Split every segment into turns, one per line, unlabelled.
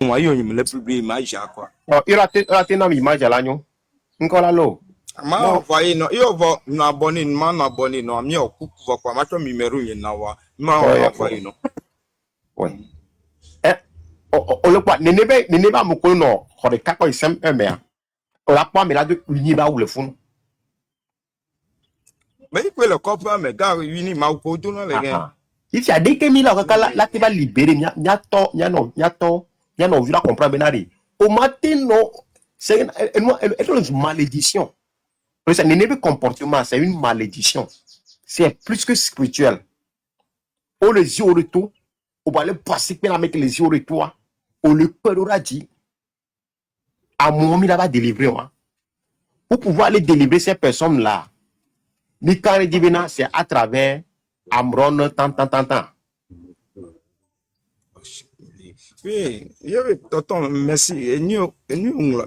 Moi, il me l'a publié image quoi.
Oh, il a été dans l'image à l'agneau. Encore là, l'eau.
Ma
Non,
envoyé non, il va n'abonner, ma n'abonner non, mi occupe va quoi, ma ton numéro y na wa, ma on
ouais,
envoyé non.
ouais. Eh, on le quoi, n'est pas mon colon, on est quatre et cinq, un mère. On l'a pas, mais là, de l'univers où le fond.
Mais il peut le copain, mais gars, il m'a au tout non les
Ah,
gars.
ah. Il s'y a dit que Mila, là, tu vas libérer, il y a tort, il y a non, il y a tort, il y a non, je la comprends bien. Au matin, non, c'est une malédiction. Ce n'est pas un comportement, c'est une malédiction. C'est plus que spirituel. On les yeux au retour, on va aller passer avec les yeux au retour. On le cœur aura dit, à moi, il va délivrer. Pour pouvoir aller délivrer ces personnes-là, c'est à travers Amron, tant.
Oui, tonton, merci. Et nous,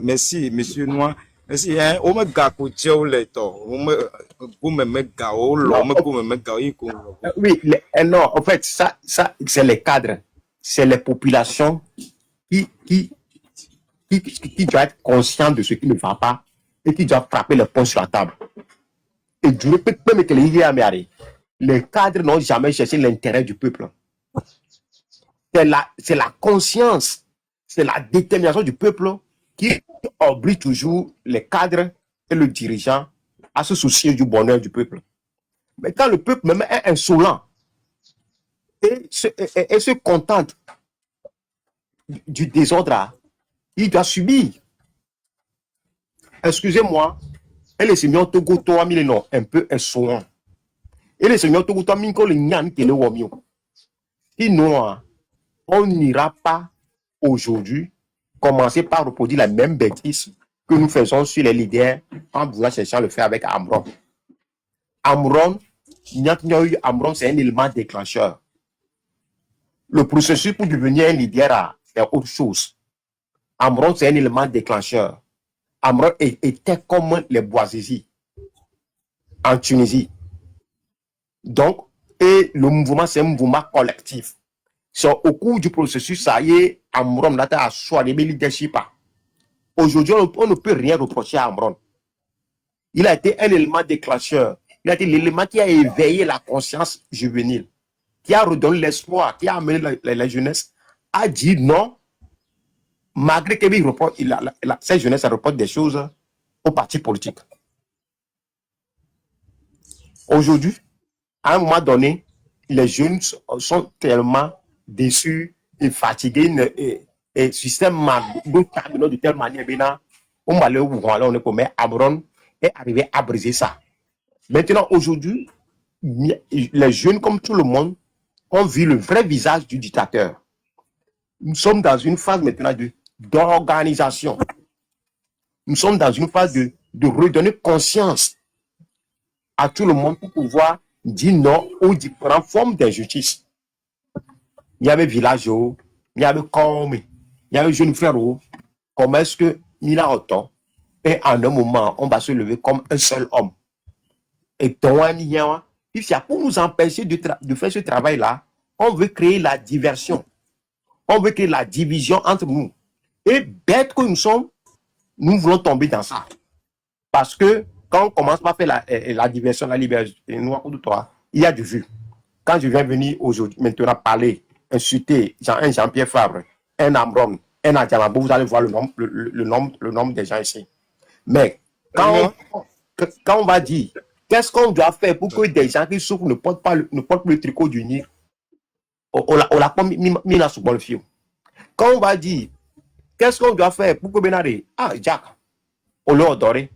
merci, monsieur Noir. Merci, hein, on me gâte au dieu les to, on me gâte au
Non,
l'homme, me gâte,
oui, non, en fait, ça c'est les cadres, c'est les populations qui, qui, qui doivent être conscients de ce qui ne va pas et qui doivent frapper le poing sur la table. Et du même que les cadres n'ont jamais cherché l'intérêt du peuple. C'est la conscience, c'est la détermination du peuple qui oblige toujours les cadres et le dirigeant à se soucier du bonheur du peuple. Mais quand le peuple même est insolent et se contente du désordre, il doit subir. Excusez-moi, et les seigneurs Togo Toa non un peu insolent. Et les seigneurs Togo Toa Minko le Nyan Tele Womio. Sinon, on n'ira pas aujourd'hui commencer par reproduire la même bêtise que nous faisons sur les leaders en voulant chercher à le faire avec Amron. Amron, c'est un élément déclencheur. Le processus pour devenir un leader, c'est autre chose. Amron, c'est un élément déclencheur. Amron était comme les Bouazizi en Tunisie. Donc, et le mouvement, c'est un mouvement collectif. Au cours du processus, ça y est, Amron a choisi le leadership. Aujourd'hui, on ne peut rien reprocher à Amron. Il a été un élément déclencheur. Il a été l'élément qui a éveillé la conscience juvénile, qui a redonné l'espoir, qui a amené la jeunesse à dire non, malgré que cette jeunesse reporte des choses aux partis politiques. Aujourd'hui, à un moment donné, les jeunes sont tellement déçus et fatigués et système de telle manière, on va aller où on est comme Amron est arrivé à briser ça. Maintenant, aujourd'hui, les jeunes, comme tout le monde, ont vu le vrai visage du dictateur. Nous sommes dans une phase maintenant d'organisation. Nous sommes dans une phase de redonner conscience à tout le monde pour pouvoir dire non aux différentes formes d'injustice. Il y avait village, il y avait comme, il y avait jeune frère, comment est-ce que il a autant et en un moment, on va se lever comme un seul homme. Et pour nous empêcher de faire ce travail-là, on veut créer la diversion. On veut créer la division entre nous. Et bête que nous sommes, nous voulons tomber dans ça. Parce que quand on commence par faire la diversion, la libération, il y a du vu. Quand je viens venir aujourd'hui, maintenant parler, insulter un Jean-Pierre Fabre, un Amron, un Adjamabou, vous allez voir le nombre des gens ici. Mais quand on va dire, qu'est-ce qu'on doit faire pour que des gens qui souffrent ne portent plus le tricot du Nil, on l'a pas mis là sous le fil. Quand on va dire, qu'est-ce qu'on doit faire pour que Benaré, Jack, on l'a adoré.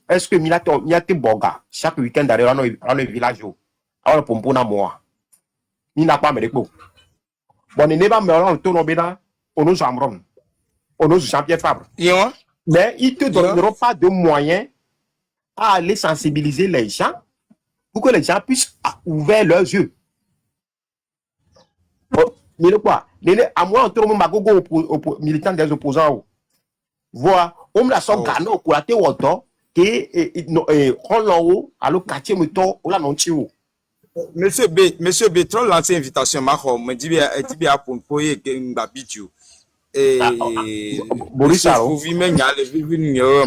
Est-ce que Milate Boga, chaque week-end d'ailleurs dans le village, on le pompe na moi. Il n'a pas mis bon, on n'est pas mais on tourne au Bénin, on nous Amron, on nous Jean-Pierre Fabre. Mais ils ne te donneront pas de moyens à aller sensibiliser les gens pour que les gens puissent ouvrir leurs yeux. À moi, on tourne aux militants des opposants. Voilà, on me la sort gano au côté auto et on allo quartier meto on la non tio.
Monsieur B, trop lancé invitation, ma me dit bien pour poyer que m'habitue.
Boris
Monsieur
Aro.
Fouvi, mais il y a les vivres,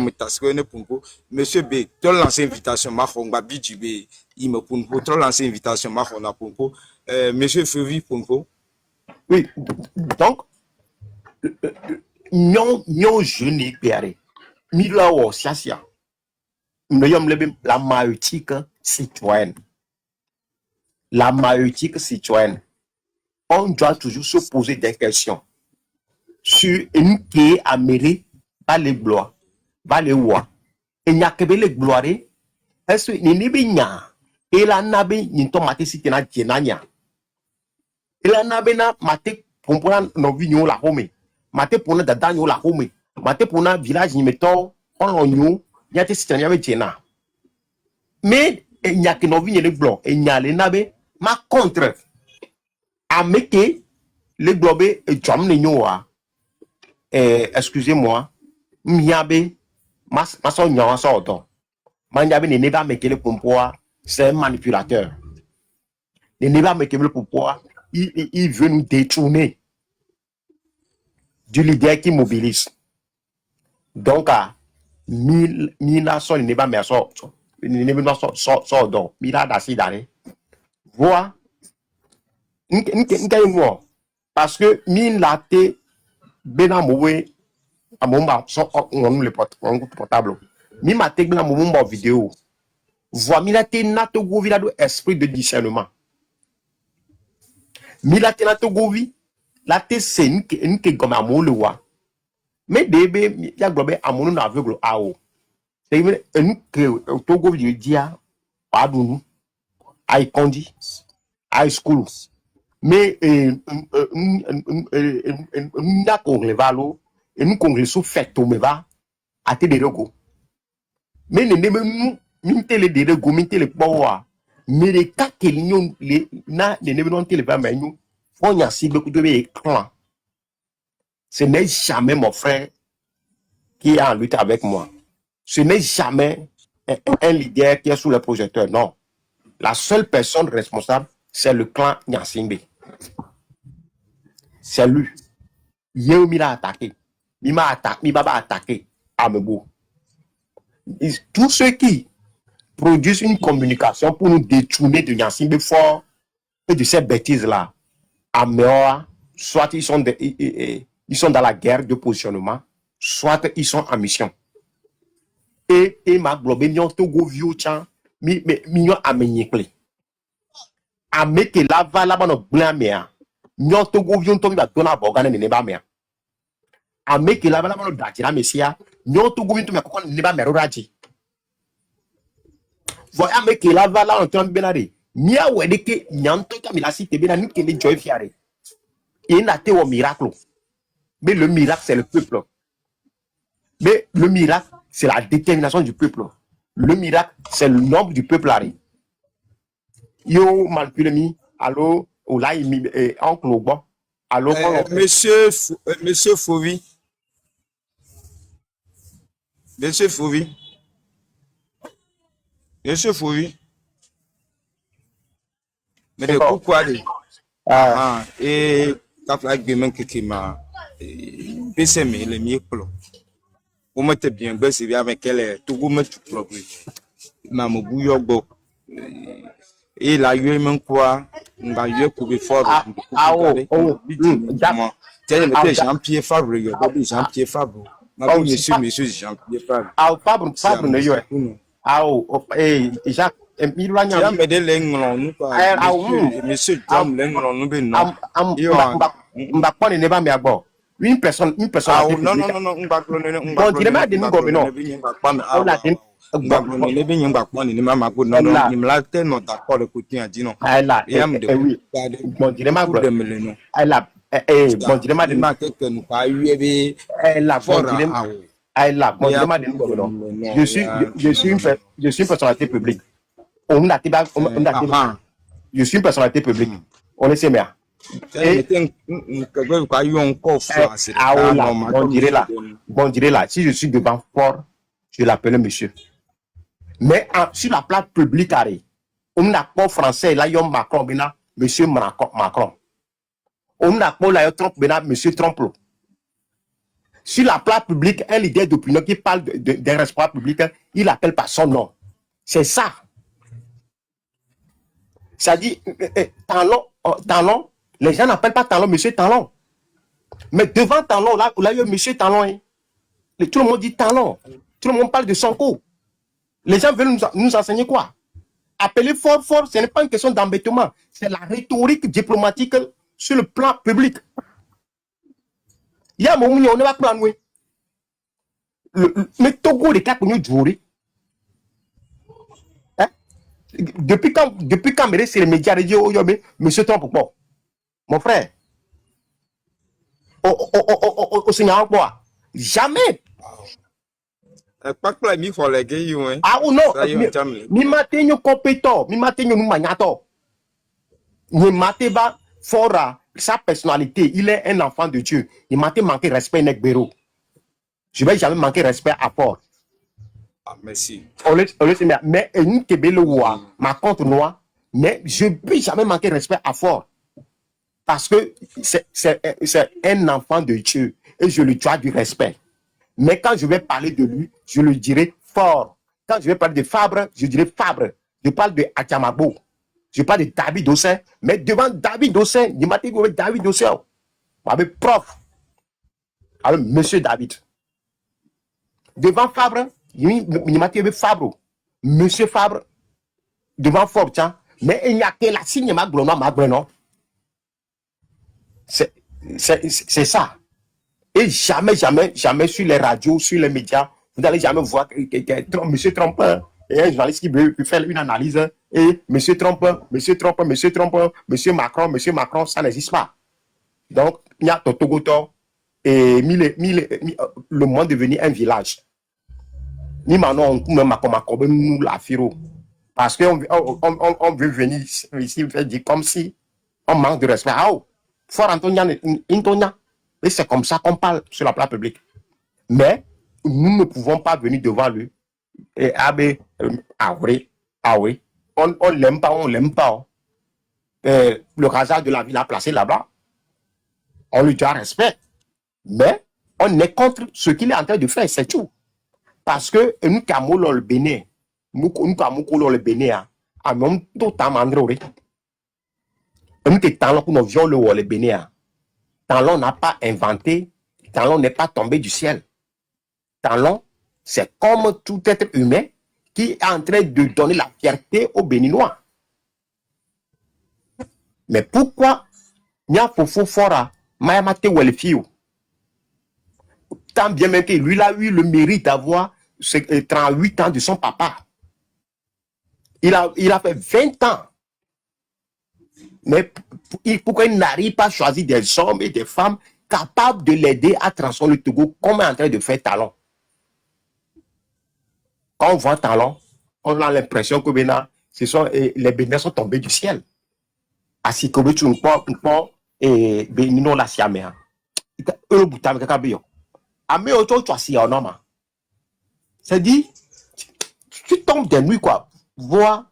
Monsieur B, tu as lancé invitation, ma fonga BGB, il me punpo, tu as lancé invitation, ma fonga punpo, Monsieur Fouvi punpo.
Oui, donc, nous jeunes péré. Mila ou siasia. Nous sommes la maïeutique citoyenne. La maïeutique citoyenne. On doit toujours se poser des questions sur une qui est amérée par les gloires, par les rois. Et il n'y a que les gloires. Est-ce que n'y a et la nabe n'y tomate si tu n'as pas et la nabe na mate pour no vignon la home. Mate pour na danyo la home. Mate pour na village n'y mettons on l'onyo y a te si tu n'as pas mais il n'y a que no vignon les blancs et il y a les nabe ma contre à meke les globes et jam n'ignoa excusez-moi miabe mas maso nyawa so odo manjabe ne pas meke le pompoa c'est un manipulateur ne pas meke le pompoa il veut nous détourner du leader qui mobilise donc à mila so ne pas mais so ne pas so odo mila da si dare voix moi parce que min laté bena mowe amomba so on le portable mi maté bena momba vidéo voix mi laté nato govi la do esprit de discernement mi laté nato govi laté c'est une que comme amole wa mais debe ya globe amonu na aveugle ao c'est une que to govi dia adunu ai kondi high school mais n'a congrès valo et nous congrès sous fait au meva à te de rego mais ne nous minte le de rego minte le power mais les cas que nous les na ne non te le va mais nous on y a si beaucoup de écran ce n'est jamais mon frère qui est en lutte avec moi ce n'est jamais un leader qui est sous le projecteur non la seule personne responsable c'est le clan Nyasimbe. C'est lui. Hier, il a attaqué. Il m'a attaqué. Il m'a attaqué. Amebo. Tous ceux qui produisent une communication pour nous détourner de Nyasimbe fort et de ces bêtises-là, Améoa, soit ils sont dans la guerre de positionnement, soit ils sont en mission. Et ma globé, nous avons vu mignon amenyekle. Ameke lava laba no blamea nyoto govion to ba dona bogana ne ba mea ameke lava laba no dajira mesia nyoto govion to me kokon ne ba mero raji vo ameke lava la on ton benade nia wedeke nyanto ta milasi te bena ni kele joy fiare et na te au miracle mais le miracle c'est le peuple mais le miracle c'est la détermination du peuple le miracle c'est le nombre du peuple là. Yo manipule mi allo olai mi oncle ogbo allo
Monsieur Fouvi Monsieur Fouvi mais de pourquoi et quand la gamin qui m'a baissé les mieux plo on m'était bien baissé avec elle tout vous mettre propre maman bouillon bo et la yue même quoi on va yue couper fort Jean-Pierre Fabre Jean-Pierre Fabre monsieur Jean-Pierre Fabre
Fabre ne yo Jacques
Milanya me de lenglon nous pas monsieur Dom lenglon nous ben non
mbakpo ne ba me agbo une personne
non on va
bon direma de nous go non on la tin
ne be yin gbakpo ni mama ko non ni mla te no ta ko le ko tin adi no
oui bon direma go
de me non
la bon direma de
ma ke nu pa wi be
la bon direma bon direma de nous go non je suis une personnalité publique je suis une personnalité publique on est sémia bon dirait là si je suis devant fort je l'appelle monsieur mais sur la place publique on n'a pas français là yon Macron bena monsieur Macron on n'a pas là Trump bena monsieur Trump sur la place publique, un leader d'opinion qui parle d'un responsable public, il l'appelle par son nom. C'est ça. Ça dit, Talon, les gens n'appellent pas Talon, monsieur Talon. Mais devant Talon, là, il y a monsieur Talon. Hein. Tout le monde dit Talon. Tout le monde parle de Sonko. Les gens veulent nous enseigner quoi? Appeler fort, ce n'est pas une question d'embêtement. C'est la rhétorique diplomatique sur le plan public. Il y a un moment où on ne va pas nous. Mais Togo, les cas pour nous jouer. Depuis quand c'est les médias radio, monsieur Trump, pourquoi? Mon frère, au Seigneur, quoi? Jamais.
Pas que la mi faut les gars,
Ah ou non, mi matin compétent, mi matin nous magnato. Mi matin ba fora sa personnalité, il est un enfant de Dieu. Il m'a manqué respect nek béro. Je vais jamais manquer respect à Fort.
Ah, merci.
Mais une kebele wa, ma compte noire, mais je ne vais jamais manquer respect à Fort. Parce que c'est un enfant de Dieu et je lui dois du respect. Mais quand je vais parler de lui, je le dirai fort. Quand je vais parler de Fabre, je dirai Fabre. Je parle de Atiamabo. Je parle de David Dossin. Mais devant David Dossin, il m'a dit que David Dossin, avec prof, avec monsieur David. Devant Fabre, il m'a dit Fabre. Monsieur Fabre, devant Fabre, tiens. Mais il n'y a que la signe ma non. C'est ça. Et jamais sur les radios, sur les médias, vous n'allez jamais voir M. Trump, et un journaliste qui veut faire une analyse, et M. Trump, M. Macron, ça n'existe pas. Donc, il y a Totogoto, et le monde est devenu un village. Ni maintenant, on la firo. Parce qu'on veut venir ici faire dire comme si on manque de respect. Ah, Fort Antonia. Et c'est comme ça qu'on parle sur la place publique. Mais nous ne pouvons pas venir devant lui. Et oui. On l'aime pas. Le hasard de la ville a placé là-bas. On lui doit respect. Mais on est contre ce qu'il est en train de faire, c'est tout. Parce que nous sommes le Bénin. Nous sommes le Bénin. À même tout temps, Mandré. Nous sommes le Bénin. Talon n'a pas inventé, Talon n'est pas tombé du ciel. Talon, c'est comme tout être humain qui est en train de donner la fierté aux Béninois. Mais pourquoi Nya Fofo Fora, Mayamate Welfio, tant bien même que lui, il a eu le mérite d'avoir 38 ans de son papa. Il a fait 20 ans. Mais pourquoi il n'arrive pas à choisir des hommes et des femmes capables de l'aider à transformer le Togo comme est en train de faire Talon? Quand on voit Talon, on a l'impression que les Bénins sont tombés du ciel. Asi kobe tu n'po et Bénino la siamea. Eux boutam kakabio. Ame oto tu asi onoma. C'est dit, tu tombes des nuits quoi. Vois,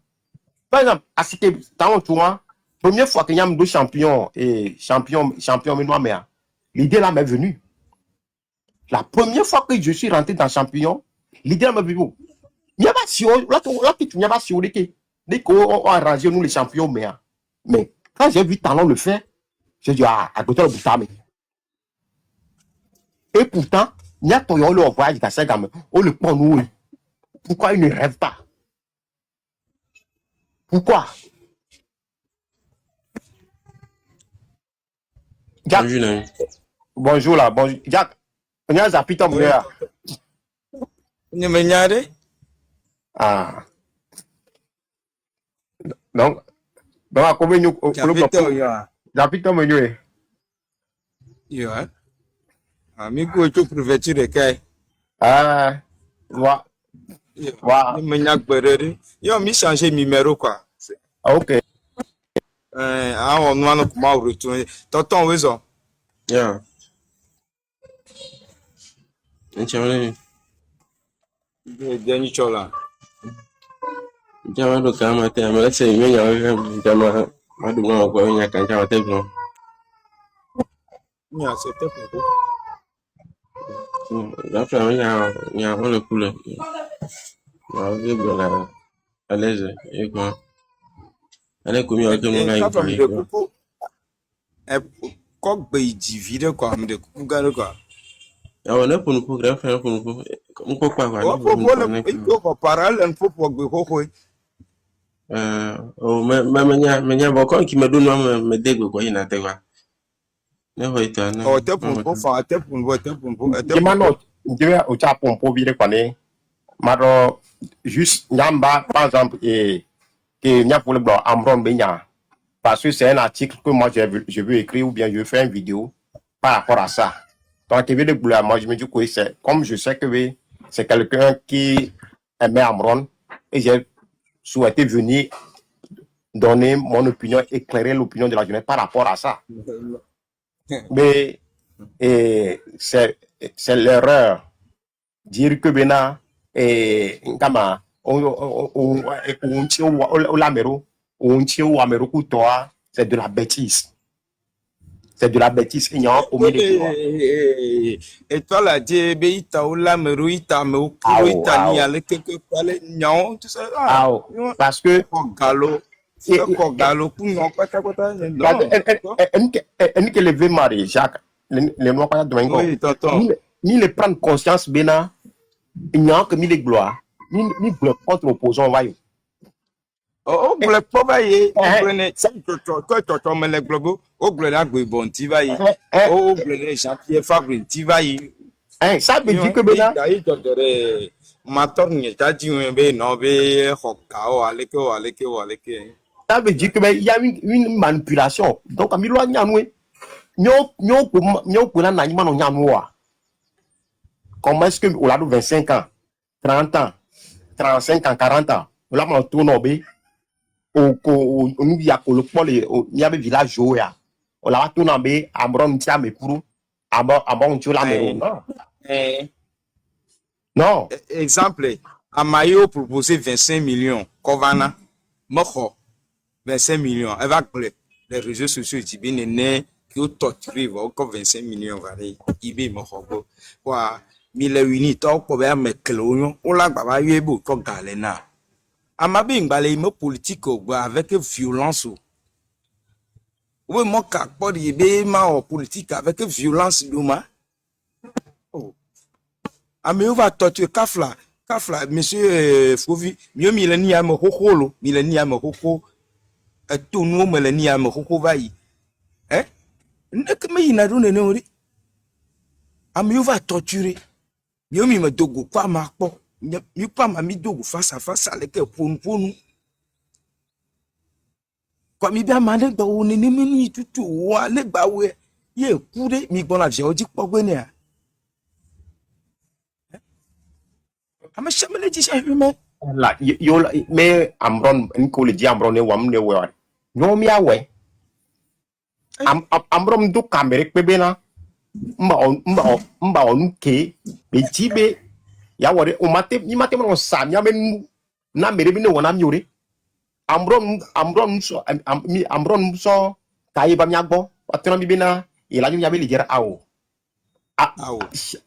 par exemple, asi que Talon tu vois. Première fois qu'il y a deux champions et champion Ménois, l'idée là m'est venue. La première fois que je suis rentré dans champion, l'idée là m'est venue. Il n'y a pas si là tu n'y a pas si dès qu'on a arrangé nous les champions mais quand j'ai vu Talon le faire, j'ai dit à côté de Boutame. Et pourtant, il y a ton le voyage dans cette gamme, on le prend nous. Pourquoi il ne rêve pas? Pourquoi? Jack. Bonjour là, bonjour. Jack, on a zappé ton frère. Ah. Donc, à combien nous zappé ton menu?
Amigo, tu préfères le cas?
Ah, voilà.
Yo, mi changer numéro quoi.
Ok.
On va comment retourner. Tonton, oui, ça.
Yeah. Enchanté.
Dernier chola.
Jama do kama te amala se me nya jama madu ma ko nya kan jama te no.
Nya, c'était pour
Après, il y a le couleur. À l'aise. Et quoi? Elle est commis à tout le monde à une
Kapa mi de
fois.
kuku kok be dzi vi ɖe kɔ ame de kuku gã ɖe kɔ.
Alors, on est pour nous pour grand frère pour nous pour. On peut pas voir.
O ƒoƒo le iko xɔ para le nuƒoƒo gbe xoxoe.
Oh, mais bon, quand qui me donne, me dégoûte quoi, il n'a pas quoi. Ne voyez pas, non.
O te punpo fa te punpo te punpo te
Jimano,
punpo.
je vais au Japon pour vivre quoi, Maro, juste, Nyamba, par exemple, et Nya pour le blanc, Amron Benya. Parce que c'est un article que moi je veux écrire ou bien je veux faire une vidéo par rapport à ça. Donc, TV de Boula, moi je me dis que c'est, comme je sais que oui, c'est quelqu'un qui aimait Amron et j'ai souhaité venir donner mon opinion, éclairer l'opinion de la jeunesse par rapport à ça. Mais c'est l'erreur dire que Bena et Nkama c'est de la bêtise. C'est de la bêtise. Il y a au milieu.
Et toi là, Dieu, be ita ou la meru ita me ou kuro ita ni ale quelque pale nyaon tout ça.
Ah, parce que
Galo, c'est quoi galo pour non kota kota. Non.
elle qui levé Marie Jacques, les mois qu'on a domingo.
Oui, tonton.
Ni les prendre conscience Bena, il y a que ni gloire, ni gloire contre l'opposant voyou.
O gble kpɔ va ye, o gble ne tɔtɔ me le gblɔ be o gble ne Agbebɔ ŋuti va ye, o gble ne Jean-Pierre Fabre ŋuti va ye.
Ça veut dire que Bena,
yi dɔdɔ ɖe matɔ nye tadi wo be nɔ be xɔ ka o aleke.
ça veut dire que ben, il y a une manipulation. Donc, à Milo Nyanwe, nous na nanyima no Nyanwa. Comment est-ce que on a 25 ans, 30 ans, 35 ans, 40 ans, on a tourné au y a le pôle, il y a un village où on a tourné Amron Tiame pour Amron Tiola non.
Exemple, Amayo proposé 25 millions, Kovana, Moko, 25 millions, elle va gble les réseaux sociaux qui bien né qui ont torturé encore 25 millions varé, Ibe Moko, quoi, 1008 tant pour bien me clone, on l'a pas eu beau pour galena. Amabi ngbalé me politique avec violence. Oui, mon cas, pas de ma politique avec violence d'Oma. Oh. Amé va torturer Kafla, monsieur Fouvi, mieux millénia me hokolo, millénia me hoko, et tout nous millénia me hoko vaï. Hein? N'est que me inadone neori. Amé va torturer. Mieux me dogo quoi marpo. Mieux pas ma mi dogo face à face à l'équipe pour nous. Quoi mi bien mané ba on ne menu tout wa le ba we. Ye coudé mi bon la vie odi pas gwené. Ama chamele di cha humain.
Là, mais Amron, Nico le dit Amron et Wam ne wa. Non, mi awe. Amron do caméra pebena. Mba on ke, be jibe. Ya wore, o mate, ni mate mon sam, ya men na mere bine wana miore. Amron so, kaye ba miagbo, patron bibina, il a eu yabe dire ao.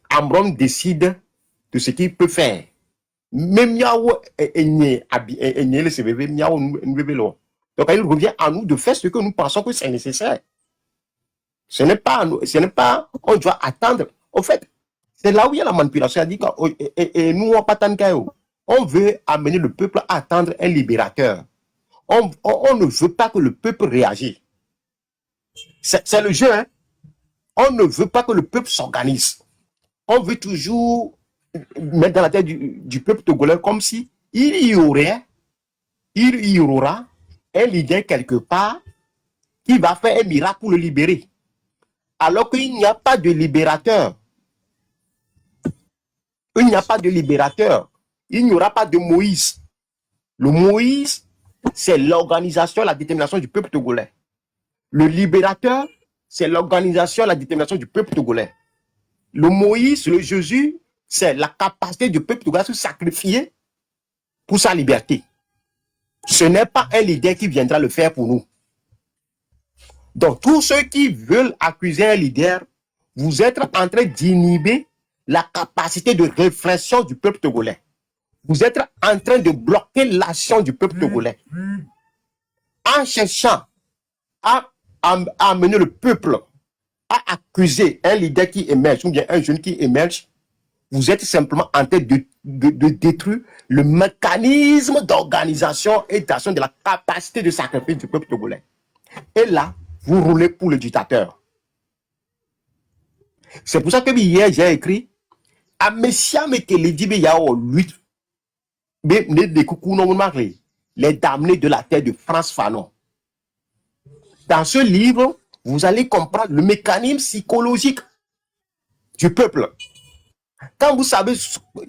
Amron décide de ce qu'il peut faire. Même miao enye le CBV, miao nous lo. Donc il revient à nous de faire ce que nous pensons que c'est nécessaire. Ce n'est pas, on doit attendre. En fait, c'est là où il y a la manipulation. Et nous, on veut amener le peuple à attendre un libérateur. On ne veut pas que le peuple réagisse. C'est le jeu. Hein? On ne veut pas que le peuple s'organise. On veut toujours mettre dans la tête du peuple togolais comme si il y aura un leader quelque part qui va faire un miracle pour le libérer. Alors qu'il n'y a pas de libérateur. Il n'y a pas de libérateur. Il n'y aura pas de Moïse. Le Moïse, c'est l'organisation, la détermination du peuple togolais. Le libérateur, c'est l'organisation, la détermination du peuple togolais. Le Moïse, le Jésus, c'est la capacité du peuple togolais de se sacrifier pour sa liberté. Ce n'est pas un leader qui viendra le faire pour nous. Donc, tous ceux qui veulent accuser un leader, vous êtes en train d'inhiber la capacité de réflexion du peuple togolais. Vous êtes en train de bloquer l'action du peuple togolais. En cherchant à amener le peuple à accuser un leader qui émerge ou bien un jeune qui émerge, vous êtes simplement en train de détruire le mécanisme d'organisation et d'action de la capacité de sacrifice du peuple togolais. Et là, vous roulez pour le dictateur. C'est pour ça que hier, j'ai écrit à Messia Mekeledi Yao 8, les damnés de la terre de France Fanon. Dans ce livre, vous allez comprendre le mécanisme psychologique du peuple. Quand vous savez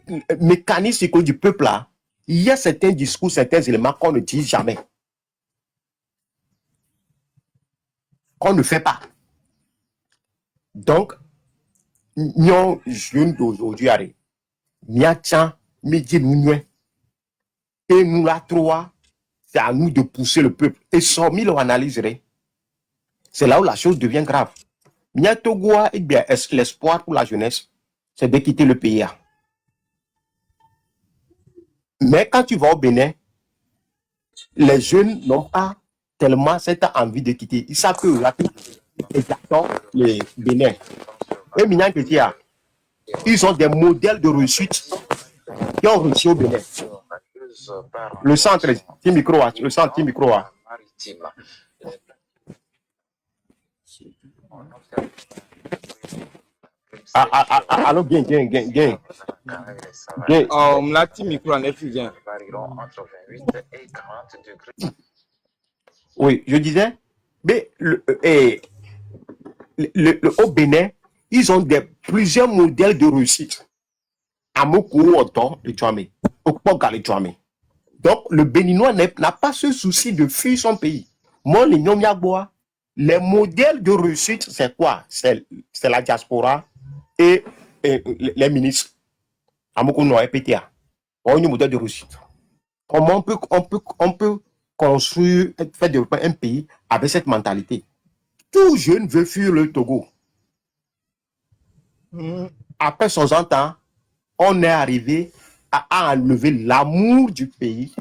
le mécanisme psychologique du peuple, là, il y a certains discours, certains éléments qu'on ne dit jamais. Qu'on ne fait pas. Donc, nous, jeunes d'aujourd'hui, nous avons midi nous et nous la trois, c'est à nous de pousser le peuple. Et sans mille analyserait. C'est là où la chose devient grave. Nia Togoa, eh bien, l'espoir pour la jeunesse, c'est de quitter le pays. Mais quand tu vas au Bénin, les jeunes n'ont pas tellement cette envie de quitter. Ils savent que exactement les Bénin. Et Mignan Ketia, ils ont des modèles de réussite qui ont réussi au Bénin. Le centre, le centre micro. Alors, bien.
Oh, on l'a petit micro en effet.
Oui, je disais, mais au Bénin, ils ont plusieurs modèles de réussite. Amoko, Oto, le Djamé, Okpoga, le Djamé. Donc, le Béninois n'a pas ce souci de fuir son pays. Moi, les Nyomyabois, les modèles de réussite, c'est quoi? C'est la diaspora et les ministres. Amoko, non, PTA. On a un modèle de réussite. Comment on peut construire, faire développer un pays avec cette mentalité? Tout jeune veut fuir le Togo. Après 60 ans, on est arrivé à enlever l'amour du pays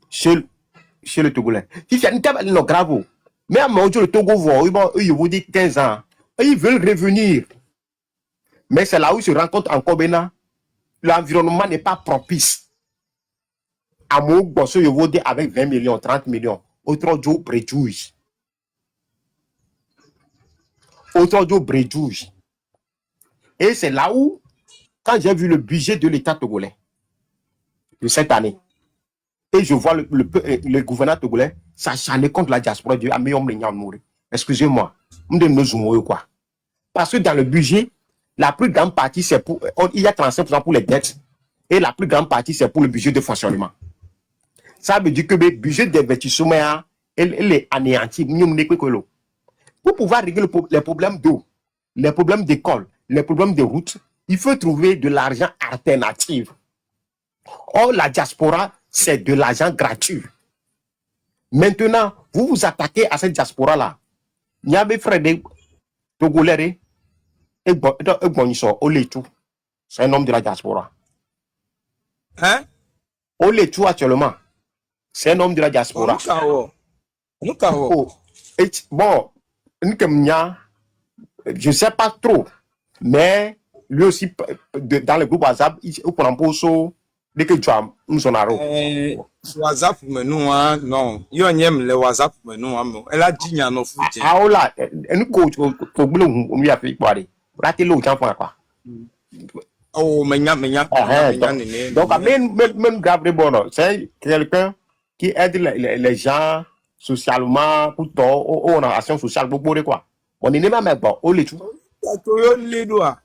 chez le Togolais. Si c'est une table, non, grave. Mais à mon Dieu, le Togo, ils vous dit 15 ans. Ils veulent revenir. Mais c'est là où ils se rendent compte encore maintenant, l'environnement n'est pas propice. À mon boss, je vous dis avec 20 millions, 30 millions. Autre jour, préjouge. Autre jour, préjouge. Et c'est là où, quand j'ai vu le budget de l'État togolais de cette année, et je vois le gouvernement togolais s'acharner contre la diaspora du Améom Lignan. Excusez-moi, quoi. Parce que dans le budget, la plus grande partie, c'est pour. Il y a 35% pour les dettes, et la plus grande partie, c'est pour le budget de fonctionnement. Ça veut dire que le budget d'investissement, il est anéanti. Pour pouvoir régler les problèmes d'eau, les problèmes d'école, les problèmes de route, il faut trouver de l'argent alternatif. Or, la diaspora, c'est de l'argent gratuit. Maintenant, vous vous attaquez à cette diaspora-là. Il y a des frères de Togolais et Bonisso, Oletou. C'est un homme de la diaspora.
Hein?
Oletou, actuellement, c'est un homme de la diaspora.
Nous, bon,
je ne sais pas trop, mais lui aussi, dans le groupe WhatsApp, il prend pour ça, dès que tu as
WhatsApp, mais nous, non. Il y a le WhatsApp, mais nous, elle a dit qu'il y a un autre.
Ah, là, nous, coach, on lui a fait quoi? Raté l'eau, tiens, quoi.
Oh, mais
donc, même Gabriel Bono, c'est quelqu'un qui aide les gens socialement, pour tout, on a action sociale, beaucoup de quoi. On est même bon, on les tout.
les doigts.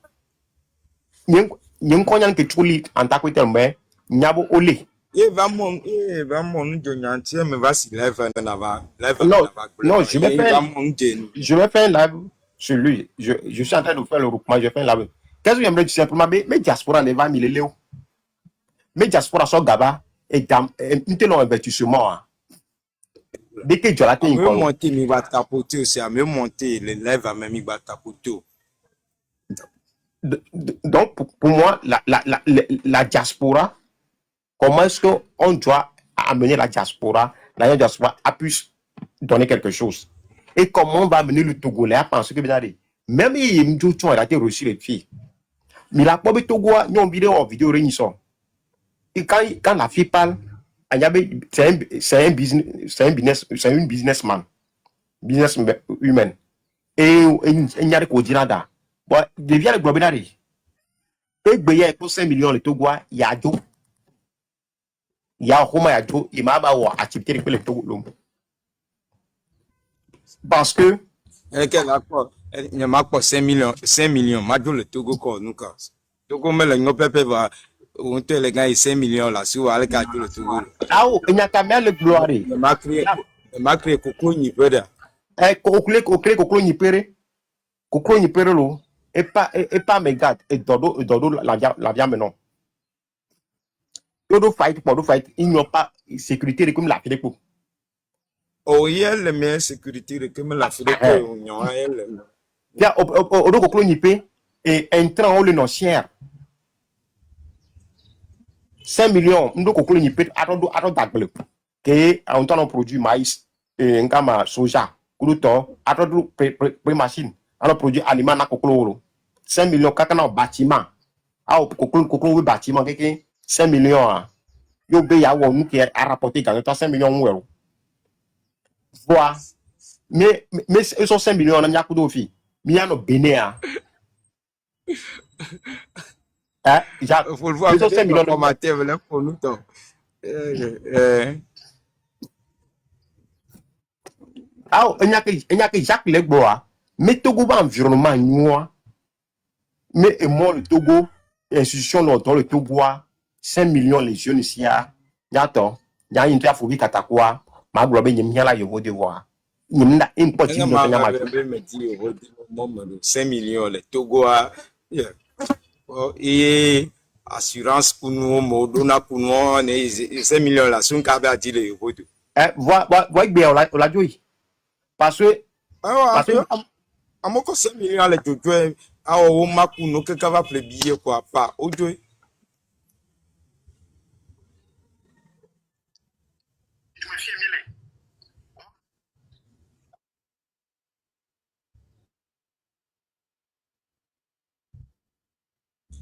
Nous connaissons que tout lit en tant que tel, mais il y a beaucoup de
vraiment, nous donner mais vas-y, lève
non, je vais faire un live sur lui. Je suis en train de faire le regroupement, je fais un live. Qu'est-ce que j'aimerais dire simplement, mais diaspora ne va mille léo. Mais diaspora sont gaba et dans un tel investissement. Dès que tu as la tête,
monter, il va tapoter aussi, à me monter, les lèvres à même, il va tapoter.
Donc, pour moi, la diaspora, comment est-ce qu'on doit amener la diaspora à pu donner quelque chose? Et comment on va amener le Togolais à penser que même il a été reçu les filles. Mais la pauvre Togo, nous avons vidéo réunion. Et quand la fille parle, c'est une businessman, business humaine. Et il y a des coordinateurs. Bon, devient le globinari. Et il y a 5 millions de Togo, il y a deux. Il y a Roma, il y a deux. Il m'a dit activité de le Togo. Parce que.
Il y a 5 millions. Madjo le Togo, quoi, nous, quoi. Togo, mais le Ngopé va. On te les gars, 5 millions là, si vous allez gagner le Togo.
Ah, il y a quand même le gloire.
Il m'a créé Coco Nipeda.
Coco Nipere, lo. Et pas mes gars, et Dodo, la via maintenant. Dodo fight, il n'y a pas de sécurité comme la Fédéco.
Oh, il y a la meilleure sécurité comme la Fédéco. Il
y a Coco Nipé et un train au le noncière. 5 millions, nous avons dit que on produit maïs et un cama soja, crouton, machine, on produit aliments na kokolo. 5 millions, kakana bâtiment. Ah, kokolo bâtiment, 5 millions. Yo be ya won qui a rapporté quand 5 millions d'euros. Voilà. Mais ils sont 5 millions, on a mis de filles. Mais il y a nos bénéa.
Il faut le voir, il faut le pour nous.
Ah, il n'y a que Jacques Legboa. Mais Togo va environnement noir. Mais moi, le Togo, institution dans le Togo, 5 millions les jeunes ici, il y a une fois Foubi Katakwa, ma globe, il y a là, je veux devoir. Il y a une petite
5 millions les Togo, et assurance pour nous, Modona pour nous, 5 millions là, son cabé a dit le héros.
Voilà, bien, on l'a dit. Parce que.
À mon conseil, 5 millions les Togo, à au Makuno, que va plébiller quoi, pas au Dieu.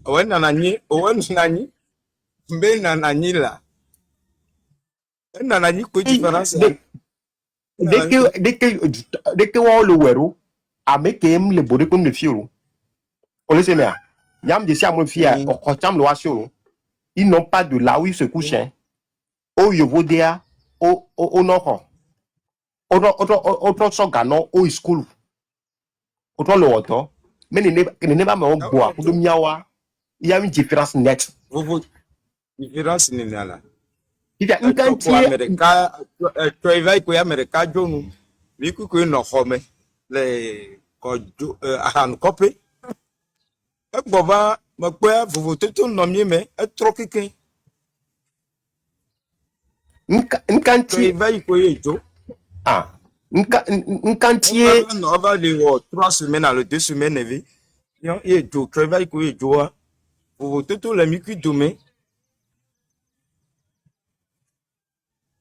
Owen nanani, mbe nanani là. Nanani quoi différence?
Dès que le wero, avec le body comme le fio, on le sait bien. Yam de mon fille, ils n'ont pas de là où ils se couchent. Au Yovodea, au Nord. Autre sorgano, au school. Autre le auto. Mais il n'est pas mon bois. Pour le miawa, il y a une différence nette.
Différence n'est là.
Il y a une quantité.
Tu évalues quoi, Américain, John, Miku, que nous formons les copé. Boba, ma quoi, vous votez tout le nom, mais trop quelqu'un.
Une quantité.
Tu évalues quoi, Joe?
Ah, une quantité.
On va aller 3 semaines à le 2 semaines, et Joe, tu évalues quoi, Joe? Vous votez tout le Miku demain.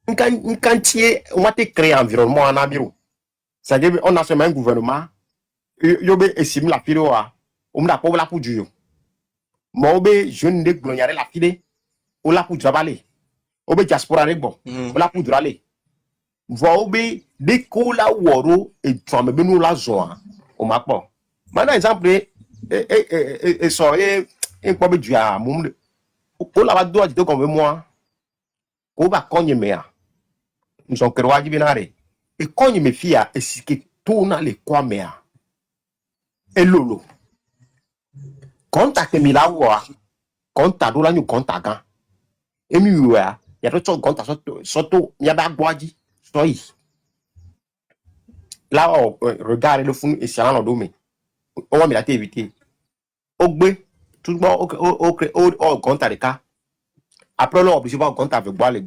Une quantité, on va te créer un environnement en Abiru. C'est-à-dire, on a seulement un gouvernement. Yobe estime la fille, on n'a pas la pour Dieu. Mobe, jeune de gloriare la fille, on l'a pour travailler. Obe diaspora bon, on l'a pour draler. Vobe, dès qu'on la woro, et tu as me la zone, on m'a pas. Maintenant, exemple, et ça, et quoi, Dieu a mon. On l'a pas droit de comme moi. On va cogner mea. Nous sommes croix du binare. Et cogne mes filles, et si que tourne les quoi mea. Et lolo. Contact mi la wa. Contact la ñu contact gan. Et mi wa, ya to so contact soto ya ba gwaji. Soyi. Là regarde le fond et c'est dans le domaine. On va me la éviter. Ogbe tout bon au contact les cas. Après l'on obligé voir contact avec bois les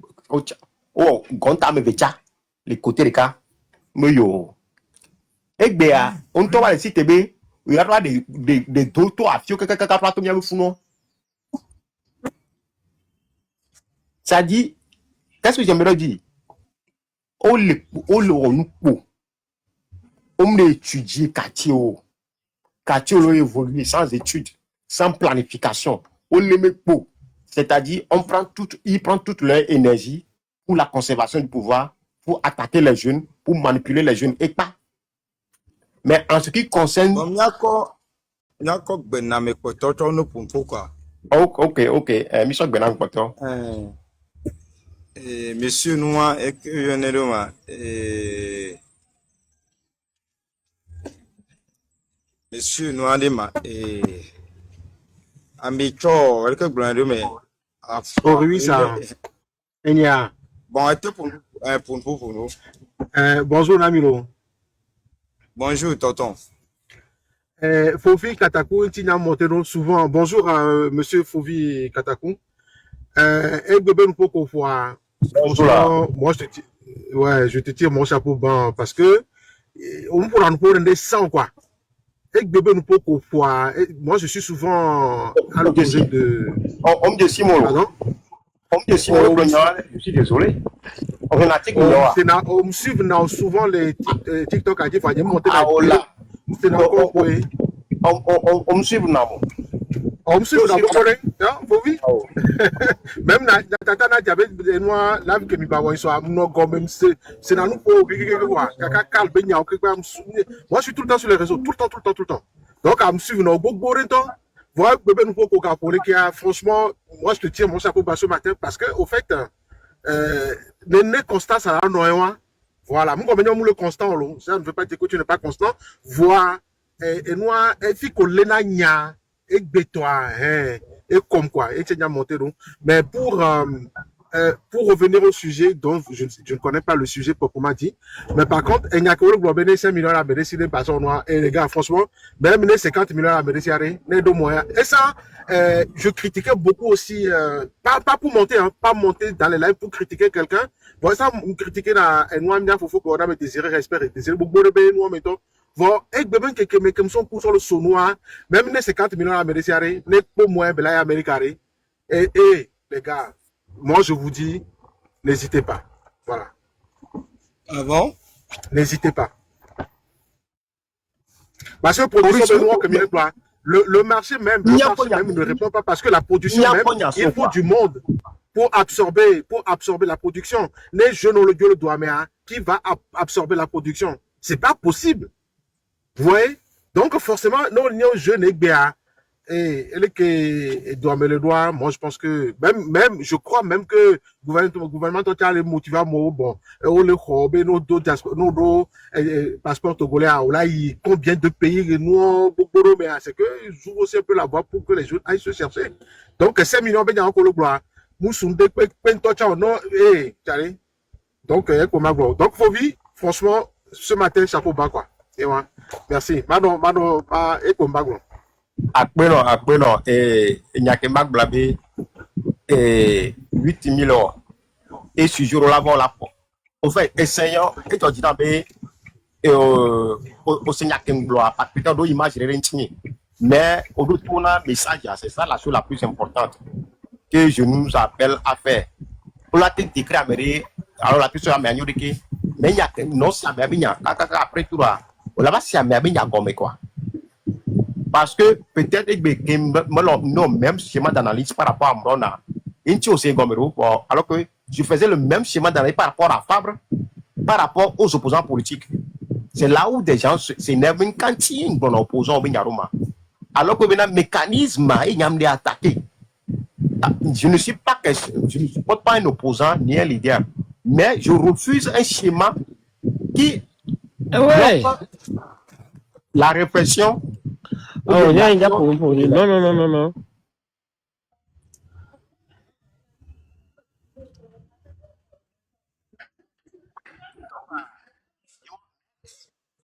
contact me vecha les côtés les cas. Me yo. Egbea, on to va le site be Il y a des d'autres affios que plateau bien le fou. Ça dit, qu'est-ce que j'aimerais dire? On étudier quartier évoluer sans études, sans planification. On les met pour. C'est-à-dire, ils prennent toute leur énergie pour la conservation du pouvoir, pour attaquer les jeunes, pour manipuler les jeunes et pas. Mais en ce qui concerne.
Bon, Nyako Bename Kototo no Pumpoka.
Ok. Monsieur Benam Koto.
Monsieur Noua et Yoneloma. Monsieur Noua Lema. Amicho, quelques blancs
Oh oui, ça. Enya.
Bon, était pour nous.
Bonjour, Namiro.
Bonjour, tonton.
Fofi Katakou, Tina Montero, souvent. Bonjour, monsieur Fofi Katakou.
Bonjour.
Moi, je te tire mon chapeau bas parce que on pourra nous prendre des 100 quoi. Moi, je suis souvent à l'opposé de.
On me dit Simon.
Pardon?
On me dit Simon, je suis désolé. On
me suit souvent les TikTok à dire qu'il faut monter la vidéo.
On me suit now.
On me suit now. Même Tata Nadjabé, moi, là, que mi bawa iso amno même c'est dans nous pour kaka calme benya moi je suis tout le temps sur les réseaux, tout le temps. Donc à me suivre dans beaucoup de temps. Voilà, bébé nous pour Coca-Cola qui a franchement, moi je te tire mon chapeau bas ce matin parce que au fait le constant ça a noyau. Voilà, mon compagnon le constant ça ne veut pas dire que tu n'es pas constant. Voilà, et moi et fi ko lena nya et betoa et comme quoi et tiens monter donc mais pour revenir au sujet dont je ne connais pas le sujet proprement dit, mais par contre il y a que le globe 5 millions à Bénédicte des personnes noires et les gars franchement même 50 millions à Bénédicte les deux moyens et ça je critiquais beaucoup aussi pas pour monter pas monter dans les lives pour critiquer quelqu'un bon ça me critiquer dans moi bien faut qu'on a désiré respect et désiré beaucoup de pays nous mettons bon et bébé que mais comme son pour sur le son noir même 50 millions à Bénédicte les pour moi belay américain et les gars moi, je vous dis, n'hésitez pas. Voilà.
Ah bon?
N'hésitez pas. Parce que production de noix comme il doit. Le marché même ne répond pas parce que la production même, il faut du monde pour absorber la production. Les jeunes ont le Dieu le doigt, mais qui va absorber la production? C'est pas possible. Vous voyez? Donc, forcément, nos jeunes et et elle qui doit me le doigt, moi je pense que même je crois même que le gouvernement total les motivé bon le robe nos passeports togolais là combien de pays nous mais c'est que j'ouvre aussi un peu la voie pour que les jeunes aillent se chercher. Donc 5 millions ben encore le gloire nous sommes des non donc donc Fovi franchement ce matin chapeau bas quoi et ouais merci madame et comme baglo
Akpeno, Nyake Magblabé, 8 000 €. Et ce jour-là, bon, là, en fait, essayant, et tu dis, au Seigneur Kengloa, pas putain d'image réintignée. Mais, au bout de un message, c'est ça la chose la plus importante que je nous appelle à faire. Pour la tête d'écrit à Méré, alors la question à Méré, mais il y a non, ça m'a bien, après tout, on l'a pas si à Méré, il y a comme quoi. Parce que peut-être non même schéma d'analyse par rapport à Mrona, alors que je faisais le même schéma d'analyse par rapport à Fabre, par rapport aux opposants politiques. C'est là où des gens s'énervent quand il y a un opposant au Binyaroma. Alors que le mécanisme il y a attaqué. Je ne supporte pas un opposant ni un leader, mais je refuse un schéma qui la répression.
Oh, non.